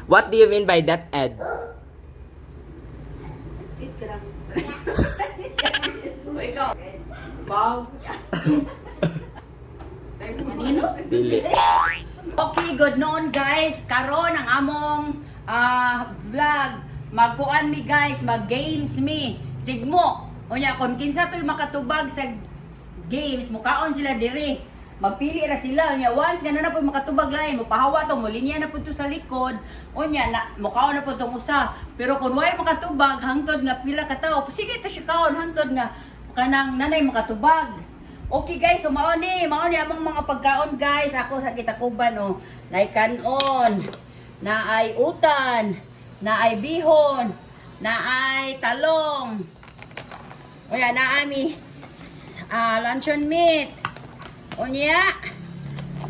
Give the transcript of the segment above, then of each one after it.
What do you mean by that, Ed? O ikaw. Wow. Dili. Okay, good noon guys. Karon ang among vlog. Magkuan mi guys, mag-games mi. Tigmo. Unya kon kinsa toy makatubag sa games, mukaon sila diri. Magpili ra sila. Unya once nga na po makatubag lain, mupahawa to, mulinya na po to sa likod. Unya na mukaon na po tong usa. Pero kun way makatubag hangtod nga pila ka tawo, sige to siya kaon hangtod nga kanang nanay makatubag. Okay guys, so mao ni among mga pagkaon guys. Ako sa Kitakuban oh. Naay kanon, naay utan, naay bihon, naay talong. Oya naami luncheon meat. Onya,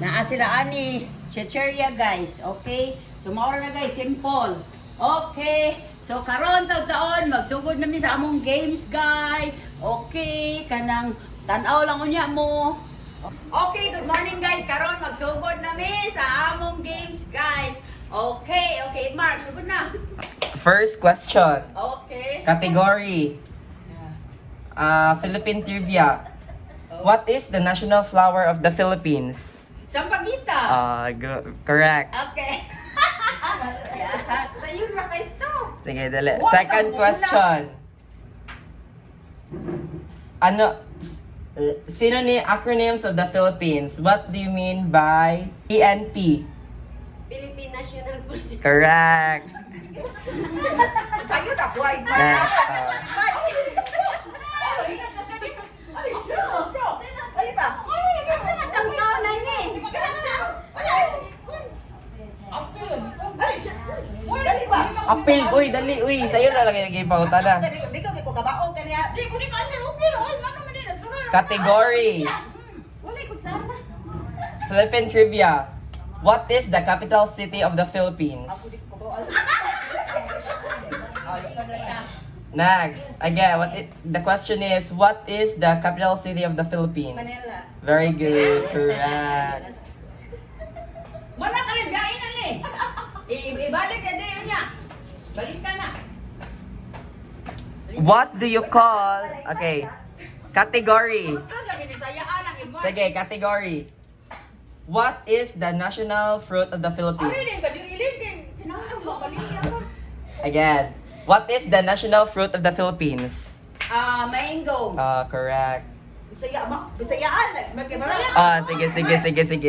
naa sila ani chicheria guys. Okay? So mao na guys, simple. Okay. So karon taon magsugod namin sa among games guys. Okay, kanang tanaw lang unya mo. Okay, good morning guys. Karon magsugod namin sa among games guys. Okay, Mark, sugod na. First question. Okay. Category. Philippine trivia. What is the national flower of the Philippines? Sampaguita. Correct. Okay. Yeah. Sa iyo ra kay to. Sige, dali. What Second ang question. Sino ni acronyms of the Philippines? What do you mean by PNP? Philippine National Police. Correct. Sayo na kuhay. Next. Apil, uy, dali, uy. Sa'yo na lang yung pauta na. Category. Philippine trivia. What is the capital city of the Philippines? Next. Again, the question is, what is the capital city of the Philippines? Manila. Very good. Correct. Mana kalian biyain na li. Ibalik na din niya. Balik ka na. What do you call... Okay. Category. Gusto sabi ni saya alang ibalik. Sige, category. What is the national fruit of the Ano Philippines? din ka dirilin kinahanglan mo balik ka. Again. What is the national fruit of the Philippines? Mango. Correct. Bisayaan.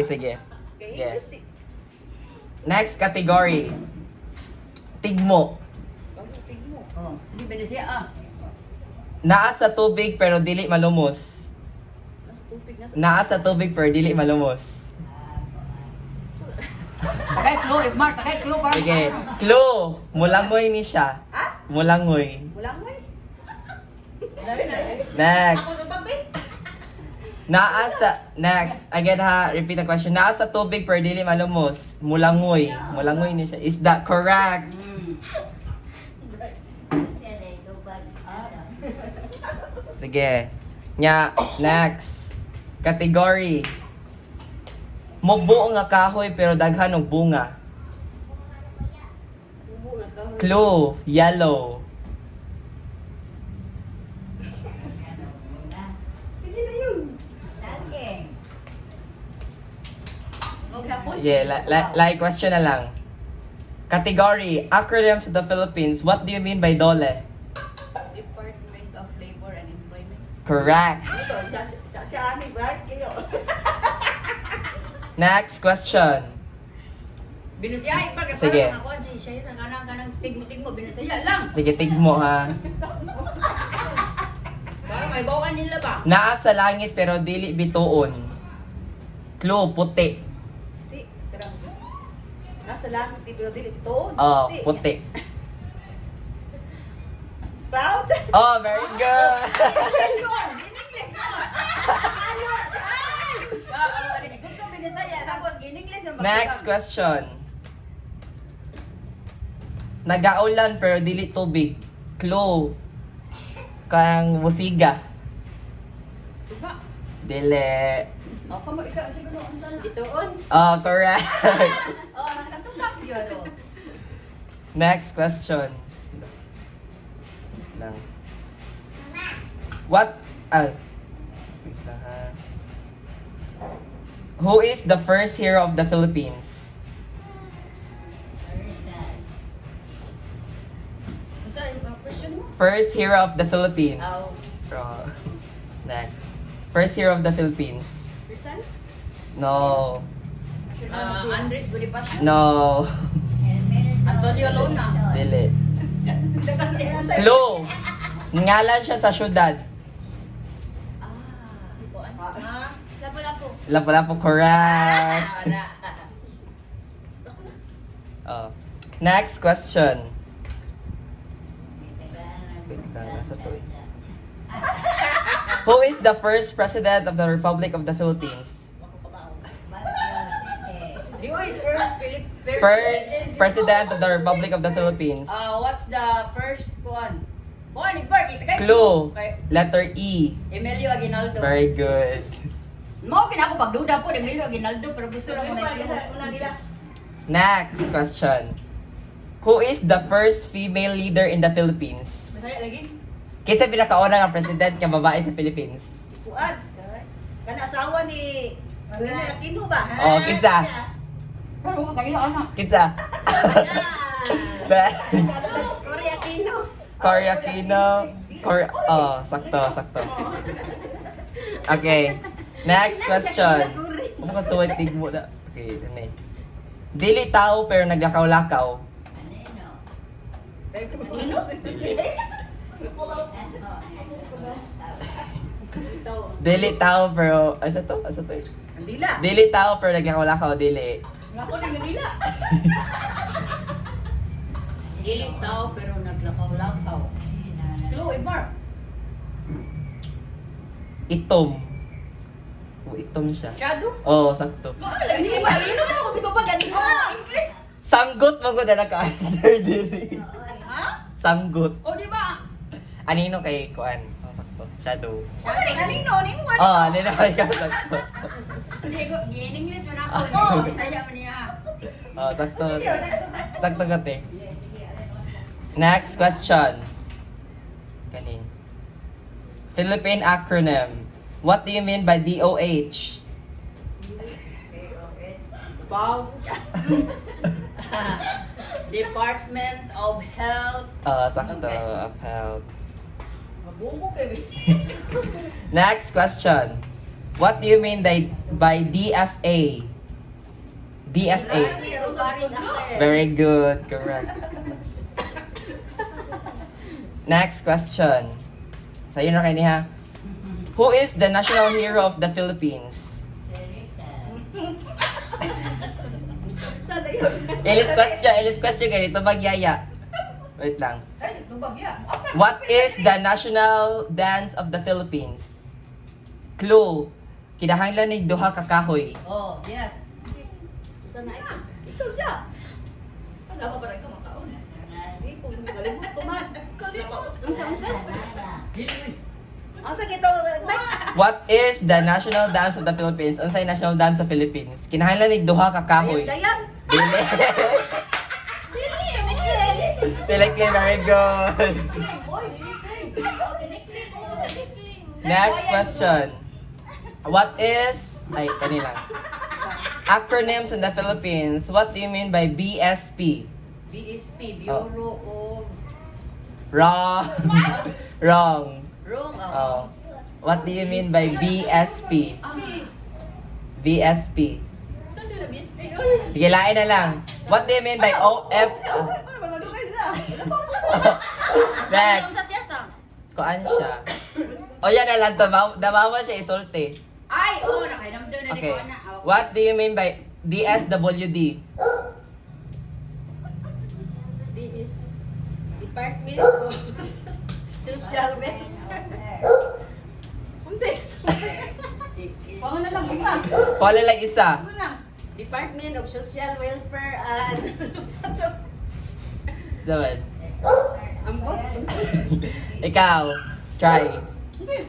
Sige. Yes. Next category. Tigmo. Oh, hindi ba na siya Naa sa tubig pero dili malumos. Naa sa tubig pero dili malumos. Takay clue, Mark, takay clue para. Sige. Clue. Mulangoy ni siya. Mulangoy. Next. Ako sa pagbay. Next. Again ha, repeat the question. Naa sa tubig pero dili malumos. Mulangoy. Mulangoy ni siya. Is that correct? Sige. Next. Category. Mubo nga kahoy pero daghan og bunga. Clue, yellow. Sige na yun. Maghapon. Sige, like question na lang. Category, acronyms of the Philippines. What do you mean by DOLE? Department of Labor and Employment. Correct. Next question. Binasyahin pa kasi Sige. parang ako siya na kanang tigmo binasaya lang. Sige, tigmo ha. Para may bawan nila ba? Naa sa langit pero dili bituon. Clue, puti. Nasa langit, pero dili ito. Puti. Cloud? Oh, very good. In English na. Gusto binasaya tapos in English yung Next question. Nagaulan pero dili tubig. Clue. Kang musiga. Suga. Dili. Ako mo ikaw siguro ang sala. Itoon. Correct. Oh, nakatulak yun. Next question. Lang. What wait lang ha. Who is the first hero of the Philippines? Saan yung question mo? First hero of the Philippines. Oh. Next. First hero of the Philippines. Person? No. Andres Bonifacio. No. Antonio Luna. Dili. Clue. Ngalan siya sa syudad. Lapu-lapu. Lapu-lapu, correct. Wala. Oh. Next question. Wait lang, nasa to eh. Who is the first president of the Republic of the Philippines? First president of the Republic of the Philippines. What's the first one? Kuan, Ibar, kita kay Clue. Kay Letter E. Emilio Aguinaldo. Very good. Mo kina ako pagduda po Emilio Aguinaldo pero gusto lang mo na i-clue. Next question. Who is the first female leader in the Philippines? Masaya lagi. Kinsa pinakauna nga president nga babae sa Philippines? Kuan. Kana asawa ni Willie Aquino ba? Oh, kinsa? Pero ko kaila ana. Kinsa? Next. Korea Kino. Cory Aquino. Oh, sakto, sakto. Okay. Next question. Kung ka tuwag tigmo na. Okay, sini. Dili tao pero naglakaw-lakaw. Dili tao pero asa to? Asa to? Andila. Dili tao pero naglakaw-lakaw dili. Ako ni Manila. Dili tao pero naglakaw-lakaw. Clue, Ibar. Itom. Oh, itom siya. Shadow. Oh, sakto. Hindi ba? Ano na ako bito pa ganito? English. Sanggot mo ko na naka-answer dili. Ha? Sanggot. O di ba? Anino kay Kuan? Oh, sakto. Shadow. Ano ni kanino? Nimo ano? Oh, anino kay ka sakto. Hindi ko in English man ako. Bisaya man niya. Oh, sakto. Sakto ka te. Next question. Kani. Philippine acronym. What do you mean by DOH? Wow. Department of Health. Sakto. Okay. Of health. Mabuko kay. Next question. What do you mean by DFA? DFA. Foreign affair. Very good. Correct. Next question. Sa'yo na kayo niya. Who is the national hero of the Philippines? Sana yun. Ilis question kayo. Ito magyaya. Wait lang. Ay, tubag ya. What is the national dance of the Philippines? Clue. Kinahanglan ni duha ka kahoy. Oh, yes. Sana ay. Ikaw siya. Ano ba ba rin ka makaon? Hindi ko nagalimot ko man. Unsa-unsa? Ang sakit ito. What is the national dance of the Philippines? Unsay national dance sa Philippines? Kinahanglan ni duha ka kahoy. Dayan. Dili. Dili, very good. Next question. What is kanila. Acronyms in the Philippines. What do you mean by BSP? BSP, Bureau of Wrong. Wrong. Wrong. Oh. What do you mean by BSP? BSP. Sige, lain na lang. What do you mean by OF? Ano ba madugay sila? Next. Sa siya sa. Kuan siya. O yan na lang. Dabawa siya isulti. Ay, oh, nakainamdo na Okay. ko na. What do you mean by DSWD? This is Department of Social Welfare. Unsa Pango na lang isa. Pala lang isa. Ano na? Department of Social Welfare and Daman. Ambot. Ikaw. Try.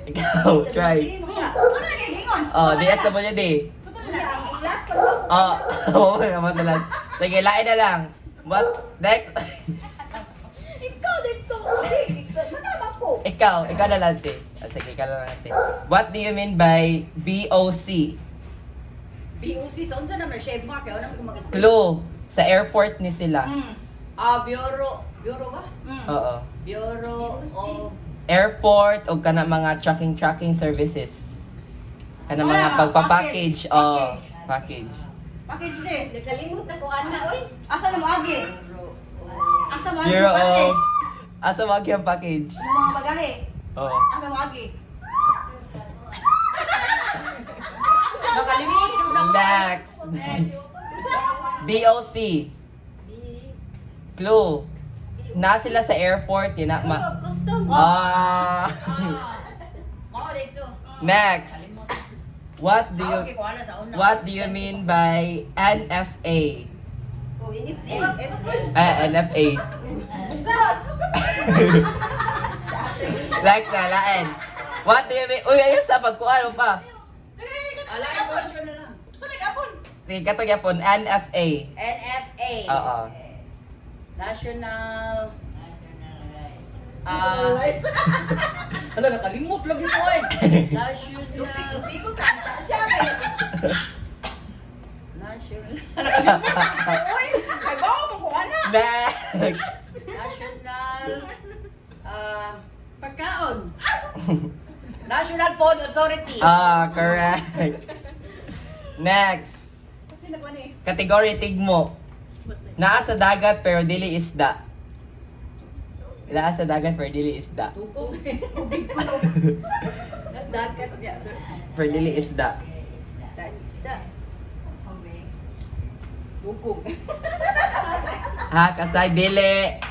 Ikaw. Try. Ano na hingon? Oh, DSWD. Putol na. Ang last pa lang. Oh, oo nga madalas. Sige, lain na lang. What? Next. Ikaw dito. Manama ko. ikaw na lang, te. Sige, ikaw na lang, te. What do you mean by BOC? BOC, sa unsa naman, chef mark, kaya wala ko mag-explain. Clue. Sa airport ni sila. Bureau ba? Oo. Bureau BOC. of... Airport o kana mga tracking services. Kana mga Wala, pagpa-package. package. Oh, package. Package din. Nakalimot ako, ana, oy. Asa na mo agi? Asa mo agi Bureau package? of... Asa wagi ang package? Yung mga bagahe. Oo. Asa mo agi? Nakalimot yung Next. BOC. B. Clue. Na sila sa airport. Yun na. Bureau of Custom. Mao dito. Next. What do you... Okay, kuha na sa una. What do you mean by NFA? Oh, inip. NFA. Next na, lain. What do you mean? Uy, ayos sa pagkuha pa. Alain question na lang. Sige, katong yapon, NFA. NFA. Oo. National... Hala, nakalimot lagi ko eh. National... Hindi ko tanda siya. National... Nakalimot. Uy, kay bawa mo ko ana. Next. National... Pagkaon. National Food Authority. Correct. Next. Category tigmo. Naa sa dagat pero dili isda. Naa sa dagat pero dili isda. Tukong. Dagat niya. Pero dili isda. Isda. Tukong. Ha, kasay dili.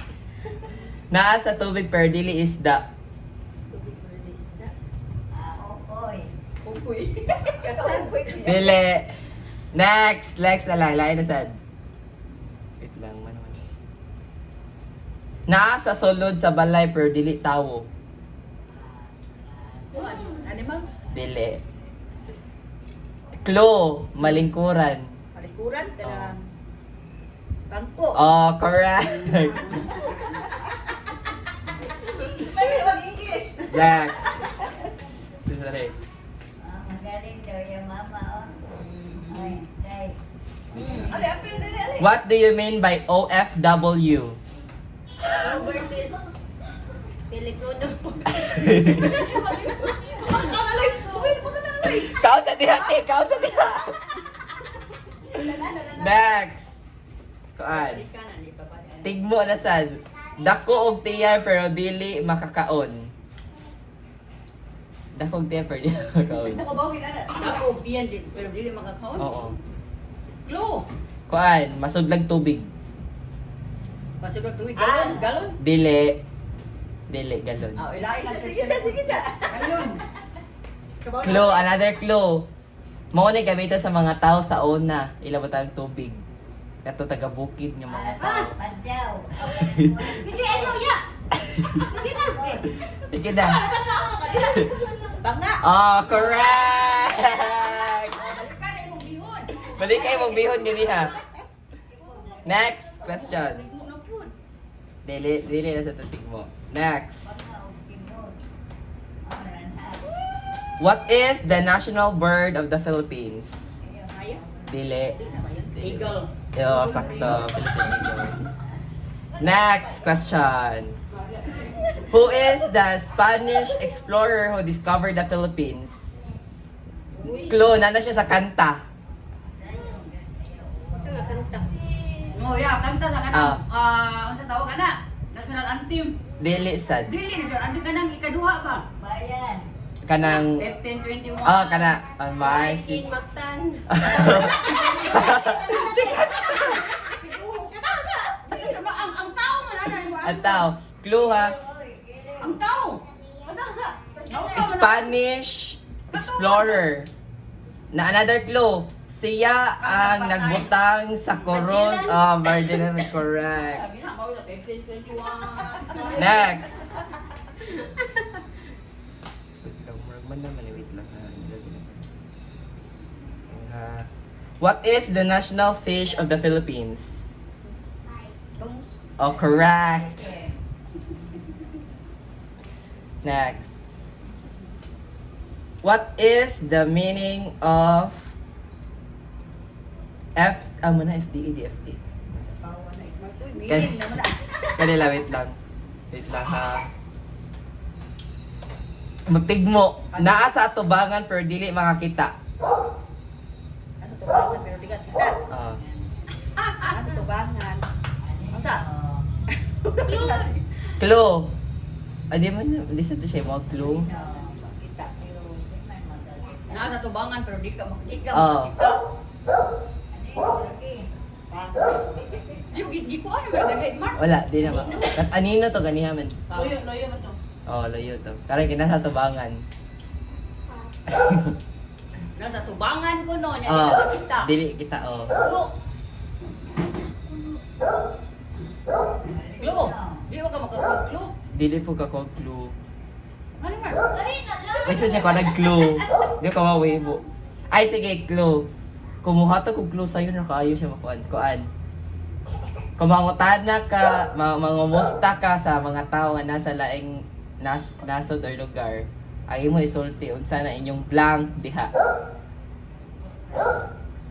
Naa sa tubig pero dili isda. Tubig mo rin isda. Ukoy. Kasal. Dili. Next na lang. Lain na sad. Wait lang. Ano. Naa sa sulod sa balay pero dili tawo. Animals. Dili. Clue. Malingkuran. Palikuran. Oo. Bangko. Oh, correct. May mag-English. Next. Sorry. Magaling daw yung mama, oh. Ay, ay. Ali, apil din, ali. What do you mean by OFW? Versus Filipino. Kau sa diha, te. Kau sa diha. Next. Kuan. Tigmo na sad. Dako og tiyan pero dili makakaon. Dako og tiyan pero dili makakaon. Ako ba, ginana? Ako, iyan din. Pero dili makakaon. Oo. Clue. Kuan, masudlag tubig. Pasugod tuwig. Galon. Galon. Dili. Dili, galon. Ilain lang. Sige sa. Galon. Clue, another clue. Mao ni gamiton sa mga tao sa una. Ila ba tag tubig? Kato taga bukid ng mga tao. Padyaw. Sige, ano, ya. Sige na. Sige na. Banga. Oh, correct! Balik ka na imong bihon. Balik kayo mong bihon gani ha. Next question. Dili na sa tutig mo. Next. What is the national bird of the Philippines? Dili. Eagle. Yo, sakto. Philippine eagle. Next question. Who is the Spanish explorer who discovered the Philippines? Clue, nana siya sa kanta. Siya nga kanta. Oh, yeah, kanta sa kanang sa tawag kana. National anthem. Dili sad. Dili national anthem kanang ikaduha ba? Bayan. Kanang 1521. kana on March. Martin Mactan. Dili na ba ang tao man ana mo? At tao, clue ha. Ang tao. Ano sa? Spanish explorer. Na another clue. Siya ang nagbutang sa koron. Oh, Magellan is correct. Sabi na mao 1521. Next. What is the national fish of the Philippines? Oh, correct. Next. What is the meaning of muna FDA, DFA? Sawa na Smart. Uy, meaning naman na. Kanila, wait lang. Wait lang ha. Magtigmo. Naa sa atubangan pero dili makakita. Ano tubangan pero digat kita. Ah. Ano tubangan? Asa? Clue. Ay, di man, di sa siya mga clue. Kita. Nasa tubangan pero di ka makita. Oo. Di ko ano ba dagay Mark. Wala, di na ba. Kat anino to ganiha man. Loyo man to. Oh, layo to. Karang kinasa tubangan. Nasa tubangan ko no, nya Oh, di kita. dili kita oh. Glo. Di ba ka makapag-glo? Dili po ka ko clue. Ano Mark? Dali na lang. Kasi siya ko nag-clue. Di ka mawibo. Ay, sige, clue. Kumuha to kung clue sa'yo na kaayo siya makuan. Kuan. Kumangutan na ka, mangumusta ka sa mga tao nga nasa laing nasod or lugar. Ay mo isulti unsa na inyong blank diha.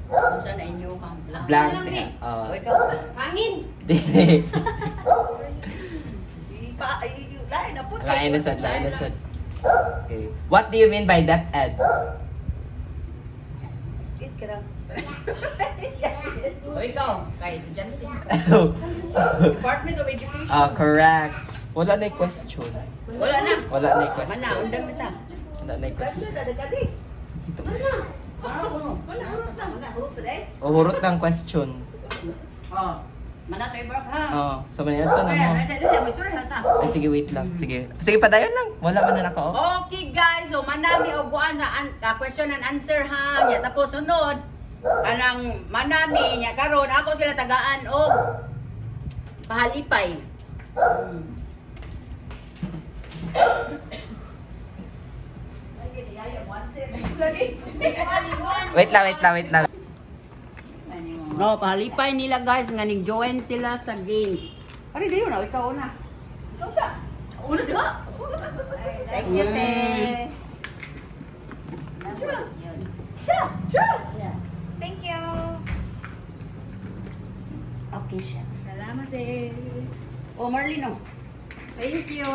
Unsa na inyo kang blank? Blank Blank, diha. eh. Oh. O ikaw. Hangin. Dili. Lain na po. Lain na sad, lain na sad. Okay. What do you mean by that, Ed? It ka lang. O ikaw. Kay estudyante. Department of Education. Correct. Wala na yung question. Wala na. Wala na yung question. Mana, undang kita. Wala na yung question. Question na dagadi. Mana huruf today? Uhurot ng question. Oh. Mana to ibrak ha. Oh, sa manila to na Okay, mo. may story ha ta. Ay, sige, wait lang. Sige. Sige, padayon lang. Wala man na ako. Okay guys, so manami og guan sa question and answer ha. Nya tapos sunod kanang manami nya karon ako sila tagaan og pahalipay. Wait lang. No, pahalipay nila guys nga nig-join sila sa games. Ari dayon na ikaw na. Ikaw ka. Ulo diha. Thank you, te. Thank you. Okay siya. Salamat eh. Oh, Marlino. Thank you.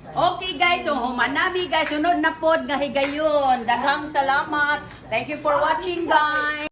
Okay guys, so humanami guys, sunod na pod nga higayon. Daghang salamat. Thank you for watching guys.